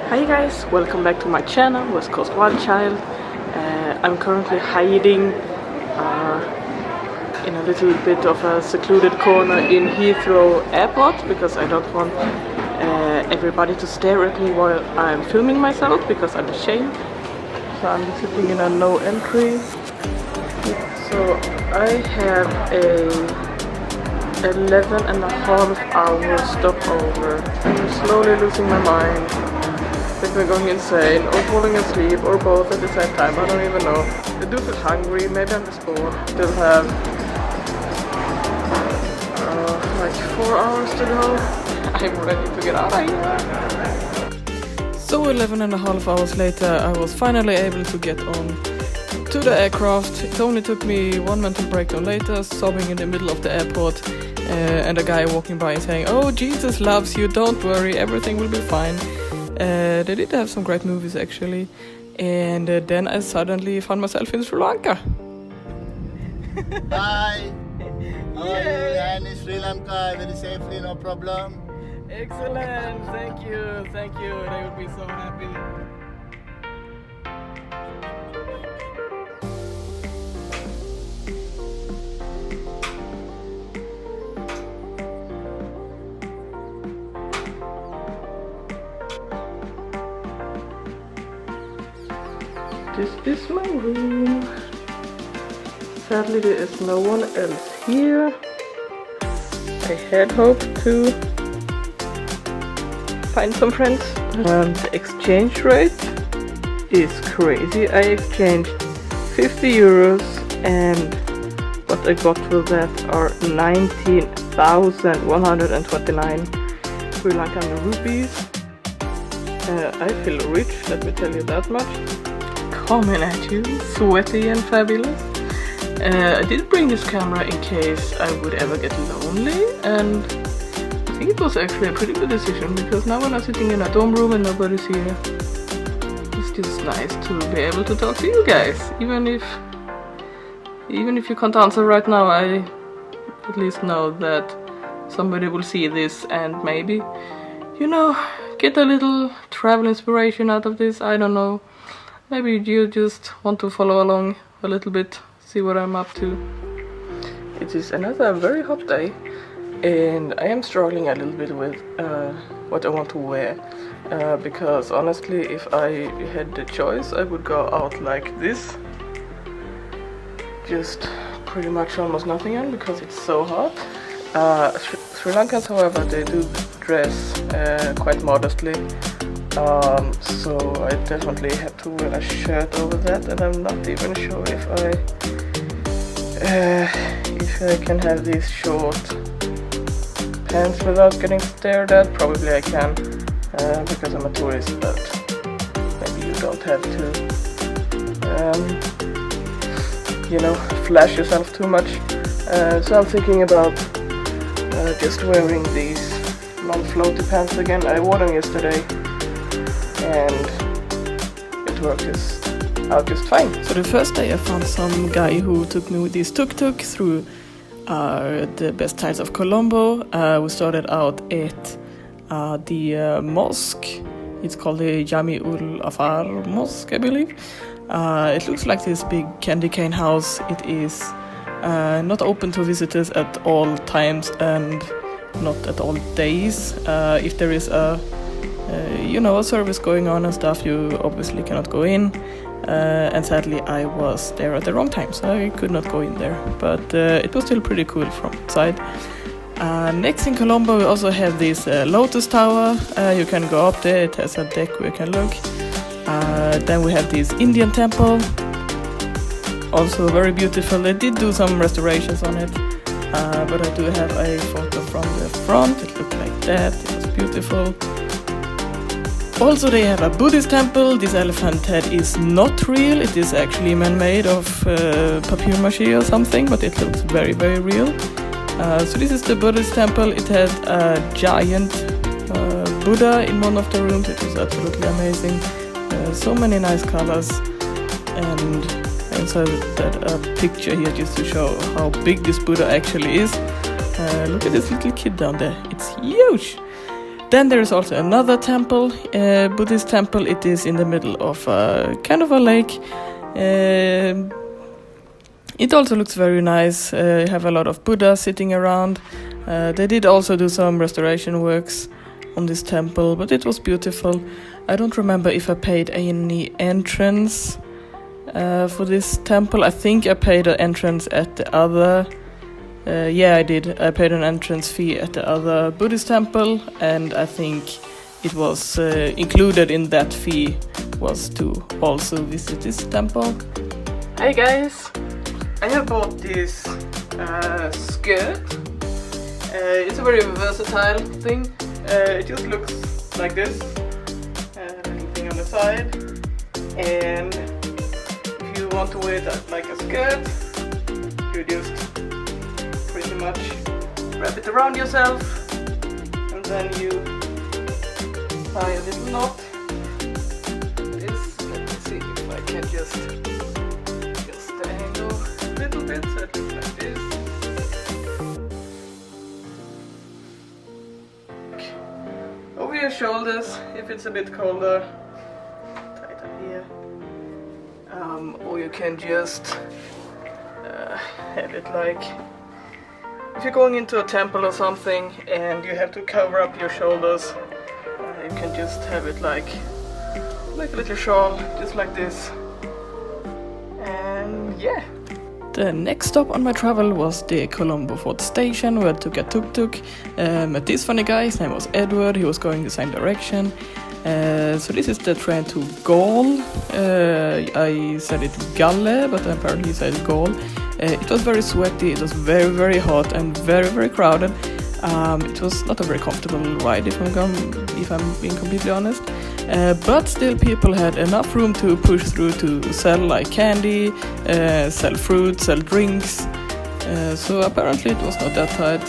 Hi guys, welcome back to my channel, West Coast Wild Child. I'm currently hiding in a little bit of a secluded corner in Heathrow Airport because I don't want everybody to stare at me while I'm filming myself because I'm ashamed. So I'm sitting in a no entry. So I have a 11.5-hour stopover. I'm slowly losing my mind. I think we're going insane, or falling asleep, or both at the same time, I don't even know. I do feel hungry, maybe I'm just bored. Still have like 4 hours to go. I'm ready to get out of here. So 11.5 hours later, I was finally able to get on to the aircraft. It only took me one mental breakdown later, sobbing in the middle of the airport, and a guy walking by saying, "Oh, Jesus loves you, don't worry, everything will be fine." They did have some great movies actually, and then I suddenly found myself in Sri Lanka. Hi! How are you? And in Sri Lanka, very safely, no problem. Excellent, thank you, they would be so happy. This is my room. Sadly, there is no one else here. I had hoped to find some friends. The exchange rate is crazy. I exchanged 50 euros and what I got for that are 19,129 Sri Lankan rupees. I feel rich, let me tell you that much. Coming at you, sweaty and fabulous. I did bring this camera in case I would ever get lonely, and I think it was actually a pretty good decision because now when I'm sitting in a dorm room and nobody's here, it's just nice to be able to talk to you guys. Even if you can't answer right now, I at least know that somebody will see this and maybe, you know, get a little travel inspiration out of this. I don't know. Maybe you just want to follow along a little bit, see what I'm up to. It is another very hot day, and I am struggling a little bit with what I want to wear. Because honestly, if I had the choice, I would go out like this. Just pretty much almost nothing on because it's so hot. Sri Lankans, however, they do dress quite modestly. So I definitely have to wear a shirt over that, and I'm not even sure if I can have these short pants without getting stared at. Probably I can, because I'm a tourist, but maybe you don't have to, you know, flash yourself too much. So I'm thinking about just wearing these non-floaty pants again. I wore them yesterday, and it worked out just fine. So the first day I found some guy who took me with his tuk-tuk through the best sides of Colombo. We started out at the mosque. It's called the Jami ul Afar Mosque, I believe. It looks like this big candy cane house. It is not open to visitors at all times and not at all days. If there is a service going on and stuff, you obviously cannot go in, and sadly I was there at the wrong time, so I could not go in there, but it was still pretty cool from outside. Next in Colombo we also have this Lotus Tower. You can go up there, it has a deck where you can look. Then we have this Indian temple, also very beautiful. They did do some restorations on it, but I do have a photo from the front. It looked like that, it was beautiful. Also they have a Buddhist temple. This elephant head is not real, it is actually man-made of papier-mâché or something, but it looks very, very real. So this is the Buddhist temple. It had a giant Buddha in one of the rooms. It was absolutely amazing. So many nice colors, and I inserted a picture here just to show how big this Buddha actually is. Look at this little kid down there, it's huge! Then there is also another temple, Buddhist temple. It is in the middle of kind of a lake. It also looks very nice. You have a lot of Buddhas sitting around. They did also do some restoration works on this temple, but it was beautiful. I don't remember if I paid any entrance for this temple. I think I paid an entrance at the other. Yeah, I did. I paid an entrance fee at the other Buddhist temple, and I think it was included in that fee was to also visit this temple. Hey guys, I have bought this skirt. It's a very versatile thing. It just looks like this, little thing on the side, and if you want to wear that like a skirt, you just pretty much wrap it around yourself, and then you tie a little knot. This, let me see if I can just angle a little bit, so it looks like this. Over your shoulders if it's a bit colder, tie it up here, or you can just have it like if you're going into a temple or something and you have to cover up your shoulders, you can just have it like a little shawl, just like this. And yeah. The next stop on my travel was the Colombo Fort Station, where I took a tuk-tuk. Met this funny guy, his name was Edward, he was going the same direction. So this is the train to Galle. I said it Galle, but apparently he said Galle. It was very sweaty, it was very, very hot and very, very crowded. It was not a very comfortable ride if I'm being completely honest. But still people had enough room to push through to sell like candy, sell fruit, sell drinks. So apparently it was not that tight.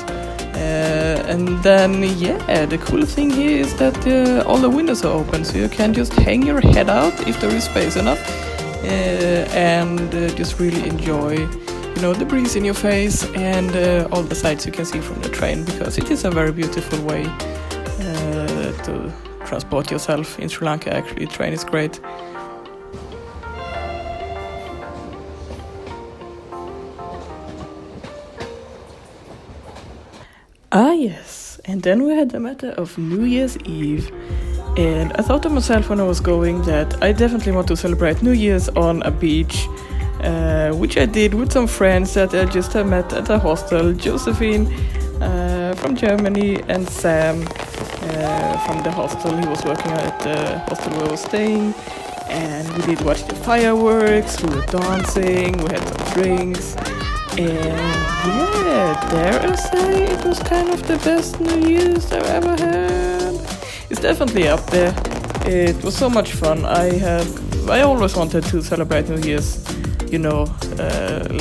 And then yeah, the cool thing here is that all the windows are open, so you can just hang your head out if there is space enough, and just really enjoy the breeze in your face and all the sights you can see from the train, because it is a very beautiful way to transport yourself in Sri Lanka. Actually, the train is great. Ah yes, and then we had the matter of New Year's Eve. And I thought to myself when I was going that I definitely want to celebrate New Year's on a beach, which I did with some friends that I just have met at a hostel. Josephine from Germany and Sam from the hostel. He was working at the hostel where I was staying, and we did watch the fireworks, we were dancing, we had some drinks, and yeah, dare I say it was kind of the best New Year's I've ever had. It's definitely up there. It was so much fun. I always wanted to celebrate New Year's,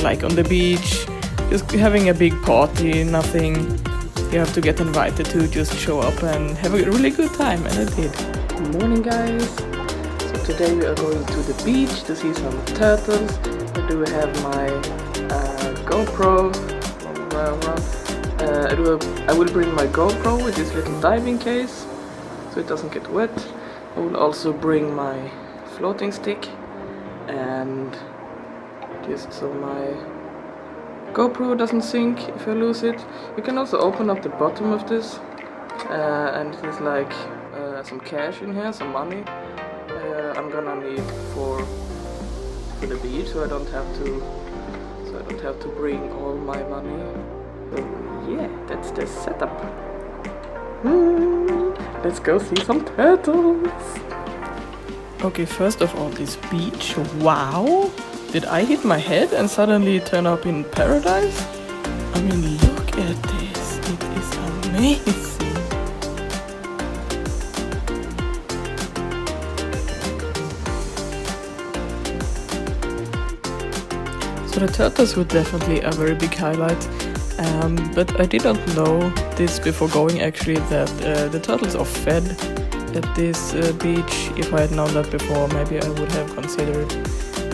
like on the beach, just having a big party, nothing you have to get invited to, just show up and have a really good time, and I did. Good morning guys. So today we are going to the beach to see some turtles. I do have my GoPro. I will bring my GoPro with this little diving case, so it doesn't get wet. I will also bring my floating stick, and just so my GoPro doesn't sink if I lose it. You can also open up the bottom of this, and it is like some cash in here, some money. I'm gonna need for the beach, so I don't have to bring all my money. So yeah, that's the setup. Let's go see some turtles. Okay, first of all, this beach. Wow! Did I hit my head and suddenly turn up in paradise? I mean, look at this. It is amazing. So the turtles were definitely a very big highlight. But I didn't know this before going actually, that the turtles are fed at this beach. If I had known that before, maybe I would have considered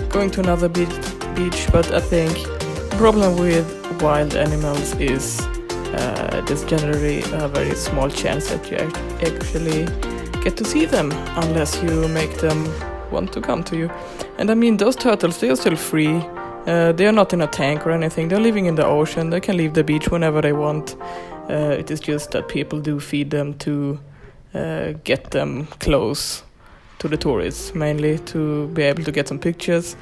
going to another beach. But I think the problem with wild animals is there's generally a very small chance that you actually get to see them unless you make them want to come to you. And I mean, those turtles, they are still free. They are not in a tank or anything. They're living in the ocean. They can leave the beach whenever they want. It is just that people do feed them to get them close to the tourists, mainly to be able to get some pictures.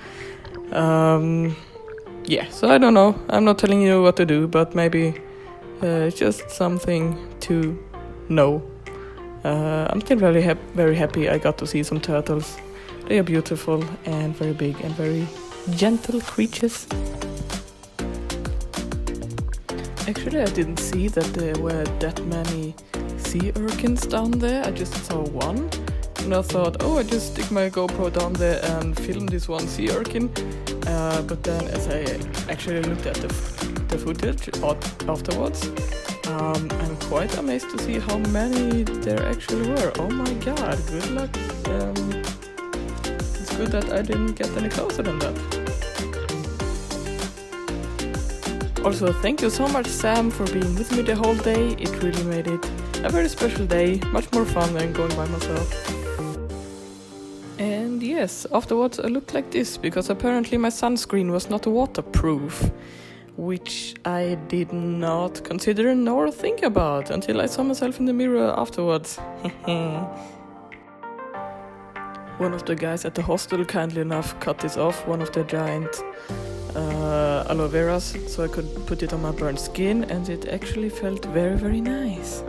Yeah, so I don't know. I'm not telling you what to do, but maybe it's just something to know. I'm still very happy I got to see some turtles. They are beautiful and very big and very gentle creatures. Actually, I didn't see that there were that many sea urchins down there. I just saw one. And I thought, I just stick my GoPro down there and film this one sea urchin. But then as I actually looked at the footage afterwards, I'm quite amazed to see how many there actually were. Oh my god, good luck. It's good that I didn't get any closer than that. Also, thank you so much, Sam, for being with me the whole day. It really made it a very special day, much more fun than going by myself. And yes, afterwards I looked like this, because apparently my sunscreen was not waterproof, which I did not consider nor think about until I saw myself in the mirror afterwards. One of the guys at the hostel kindly enough cut this off, one of the giant aloe veras, so I could put it on my burnt skin, and it actually felt very, very nice.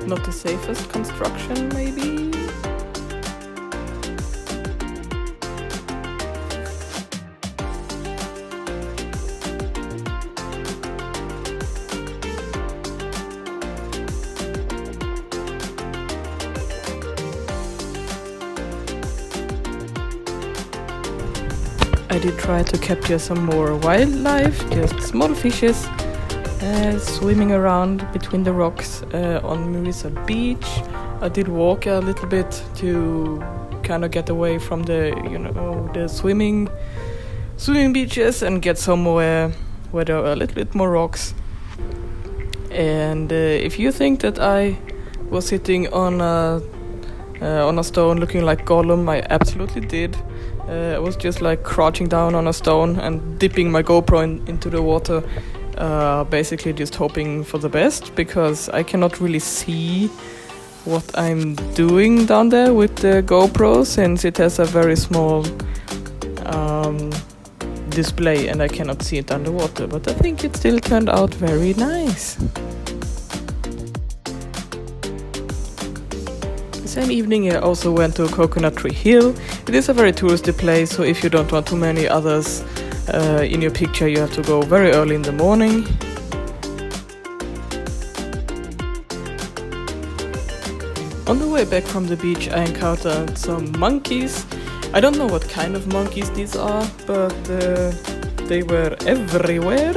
Not the safest construction, maybe? I did try to capture some more wildlife, just small fishes. Swimming around between the rocks on Mirissa beach. I did walk a little bit to kind of get away from the swimming beaches and get somewhere where there are a little bit more rocks. And if you think that I was sitting on a stone looking like Gollum, I absolutely did. I was just like crouching down on a stone and dipping my GoPro into the water. Basically just hoping for the best, because I cannot really see what I'm doing down there with the GoPro, since it has a very small display and I cannot see it underwater, but I think it still turned out very nice. The same evening I also went to Coconut Tree Hill. It is a very touristy place, so if you don't want too many others in your picture, you have to go very early in the morning. On the way back from the beach, I encountered some monkeys. I don't know what kind of monkeys these are, but they were everywhere.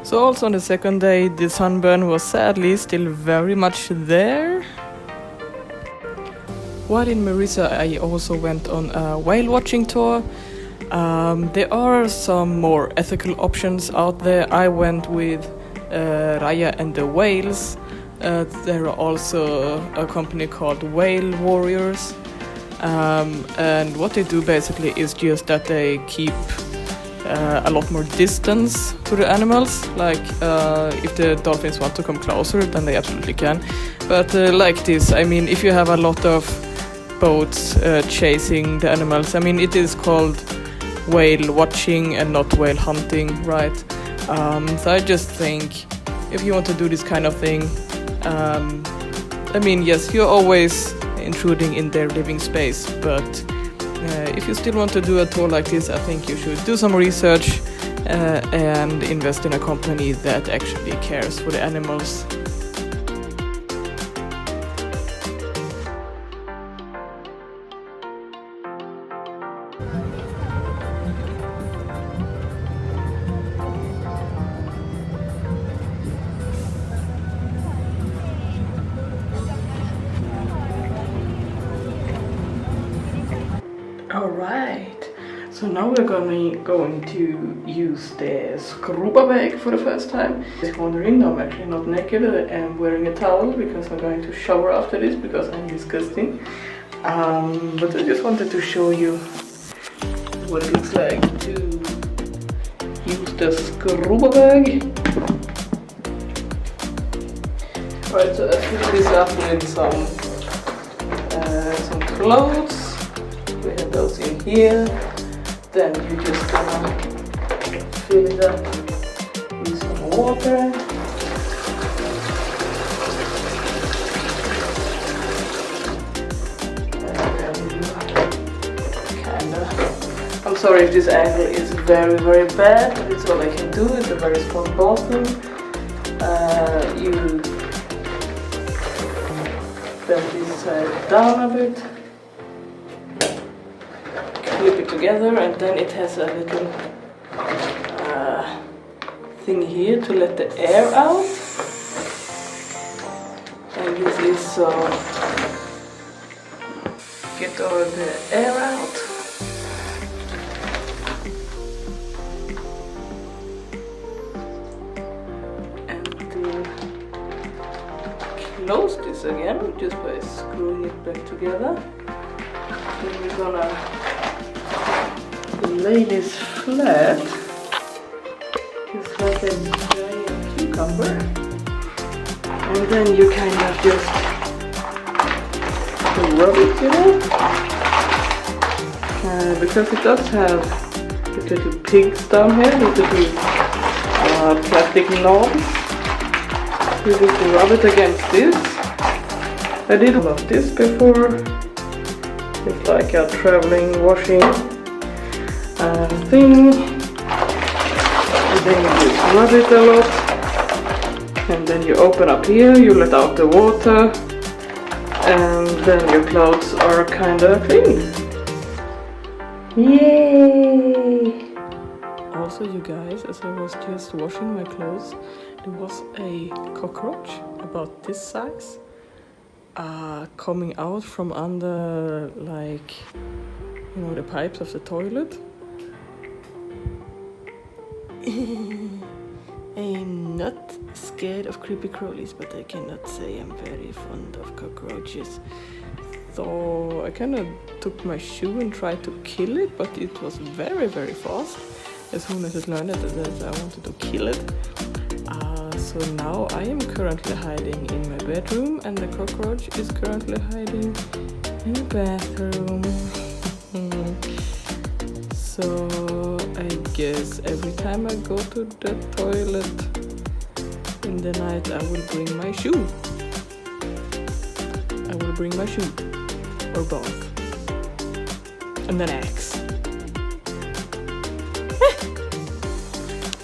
So also on the second day, the sunburn was sadly still very much there. While in Mirissa, I also went on a whale watching tour. There are some more ethical options out there. I went with Raya and the Whales. There are also a company called Whale Warriors. And what they do basically is just that they keep a lot more distance to the animals. Like if the dolphins want to come closer, then they absolutely can. But like this, I mean, if you have a lot of boats chasing the animals, I mean, it is called whale watching and not whale hunting, right? So I just think if you want to do this kind of thing, I mean, yes, you're always intruding in their living space. But if you still want to do a tour like this, I think you should do some research and invest in a company that actually cares for the animals. Alright, so now we're going to use the scuba bag for the first time. Just wondering, I'm actually not naked, I'm wearing a towel because I'm going to shower after this because I'm disgusting. But I just wanted to show you what it looks like to use the scuba bag. Alright, so I fill this up with some clothes. We have those in here. Then you just gonna fill it up with some water. I'm sorry if this angle is very, very bad, but it's all I can do. It's a very small bottle. You bend this side down a bit. Clip it together, and then it has a little thing here to let the air out, and this is so get all the air out. And close this again just by screwing it back together. Then we're gonna lay this flat, just like a giant cucumber, and then you kind of just rub it, you know, because it does have the little pigs down here, the little plastic knobs. You just rub it against this. I did all of this before. It's like a traveling washing thing, and then you just rub it a lot, and then you open up here, you let out the water, and then your clothes are kinda clean. Yay! Also, you guys, as I was just washing my clothes, there was a cockroach about this size coming out from under, like, you know, the pipes of the toilet. I'm not scared of creepy crawlies, but I cannot say I'm very fond of cockroaches. So I kind of took my shoe and tried to kill it, but it was very, very fast. As soon as it learned that I wanted to kill it. So now I am currently hiding in my bedroom, and the cockroach is currently hiding in the bathroom. So I guess every time I go to the toilet in the night, I will bring my shoe. I will bring my shoe, or both, and an axe.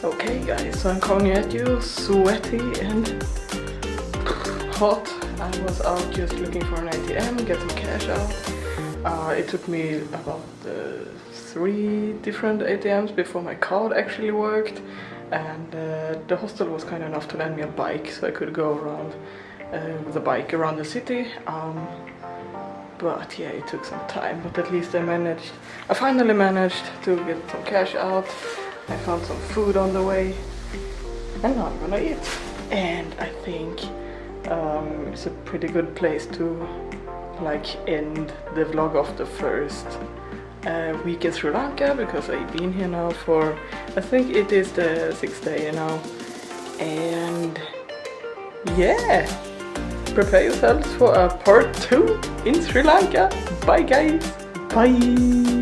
Okay guys, so I'm coming at you sweaty and hot. I was out just looking for an ATM, get some cash out. It took me about 3 different ATMs before my card actually worked, and the hostel was kind enough to lend me a bike so I could go around with a bike around the city. But yeah, it took some time, but at least I finally managed to get some cash out. I found some food on the way, and now I'm gonna eat. And I think it's a pretty good place to like end the vlog of the first week in Sri Lanka, because I've been here now for, I think it is the 6th day now. And yeah, prepare yourselves for a part 2 in Sri Lanka. Bye guys, bye.